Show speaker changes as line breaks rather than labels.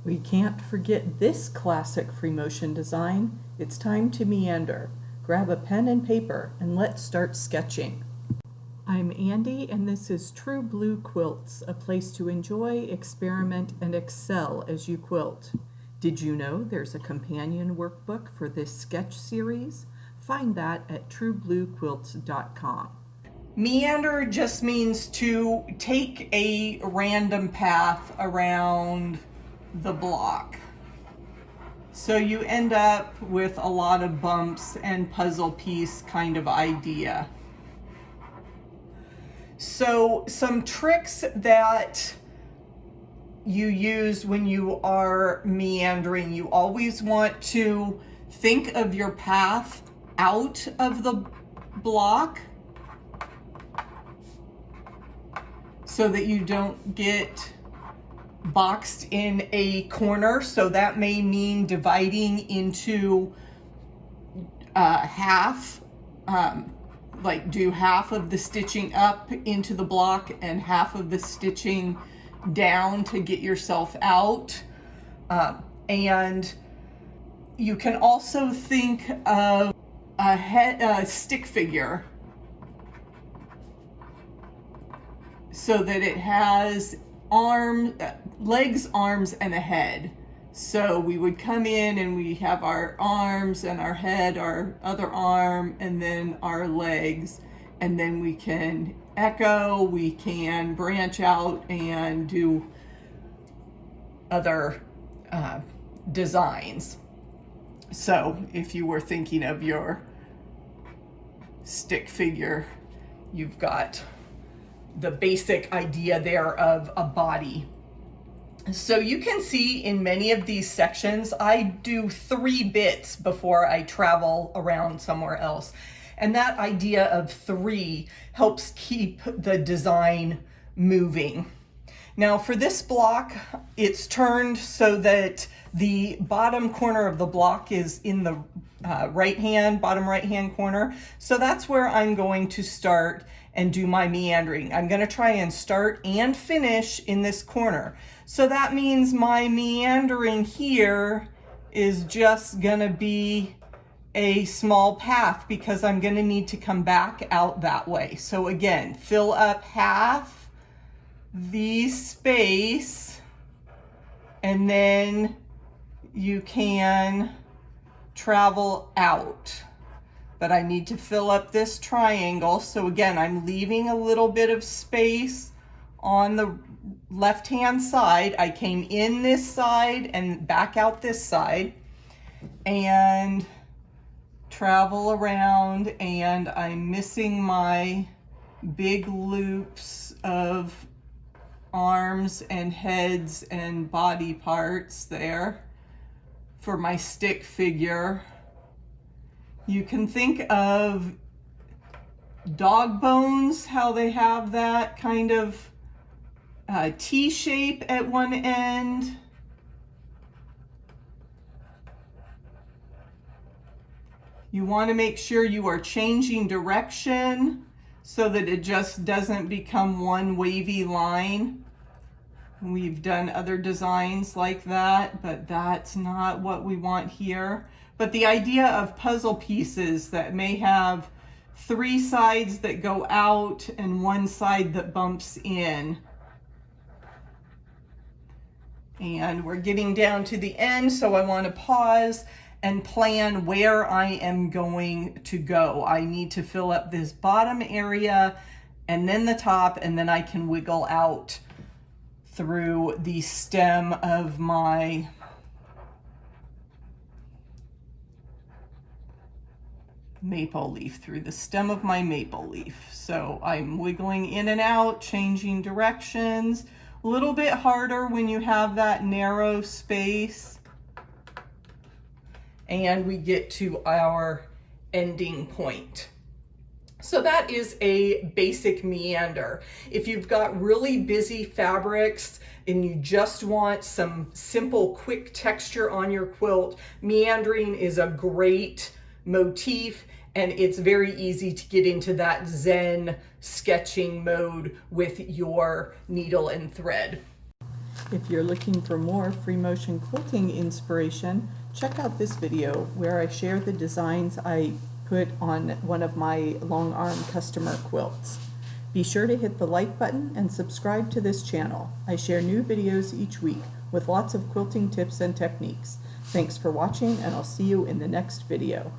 We can't forget this classic free motion design. It's time to meander. Grab a pen and paper and let's start sketching. I'm Andy and this is True Blue Quilts, a place to enjoy, experiment, and excel as you quilt. Did you know there's a companion workbook for this sketch series? Find that at truebluequilts.com. Meander just means to take a random path around the block. So you end up with a lot of bumps and puzzle piece kind of idea. So some tricks that you use when you are meandering, you always want to think of your path out of the block so that you don't get boxed in a corner. So that may mean dividing into half, like do half of the stitching up into the block and half of the stitching down to get yourself out. And you can also think of a stick figure so that it has legs, arms, and a head. So we would come in and we have our arms and our head, our other arm, and then our legs. And then we can echo, we can branch out and do other designs. So if you were thinking of your stick figure, you've got the basic idea there of a body. So you can see in many of these sections, I do 3 bits before I travel around somewhere else. And that idea of 3 helps keep the design moving. Now for this block, it's turned so that the bottom corner of the block is in the bottom right hand corner. So that's where I'm going to start and do my meandering. I'm going to try and start and finish in this corner. So that means my meandering here is just going to be a small path because I'm going to need to come back out that way. So again, fill up half the space and then you can travel out. But I need to fill up this triangle. So again, I'm leaving a little bit of space on the left-hand side. I came in this side and back out this side and travel around, and I'm missing my big loops of arms and heads and body parts there for my stick figure. You can think of dog bones, how they have that kind of T shape at one end. You want to make sure you are changing direction so that it just doesn't become one wavy line. We've done other designs like that, but that's not what we want here. But the idea of puzzle pieces that may have 3 sides that go out and 1 side that bumps in. And we're getting down to the end, so I want to pause and plan where I am going to go. I need to fill up this bottom area and then the top, and then I can wiggle out through the stem of my maple leaf, through the stem of my maple leaf. So I'm wiggling in and out, changing directions. A little bit harder when you have that narrow space. And we get to our ending point. So that is a basic meander. If you've got really busy fabrics and you just want some simple, quick texture on your quilt, meandering is a great motif, and it's very easy to get into that Zen sketching mode with your needle and thread. If you're looking for more free motion quilting inspiration, check out this video where I share the designs I put on one of my long arm customer quilts. Be sure to hit the like button and subscribe to this channel. I share new videos each week with lots of quilting tips and techniques. Thanks for watching, and I'll see you in the next video.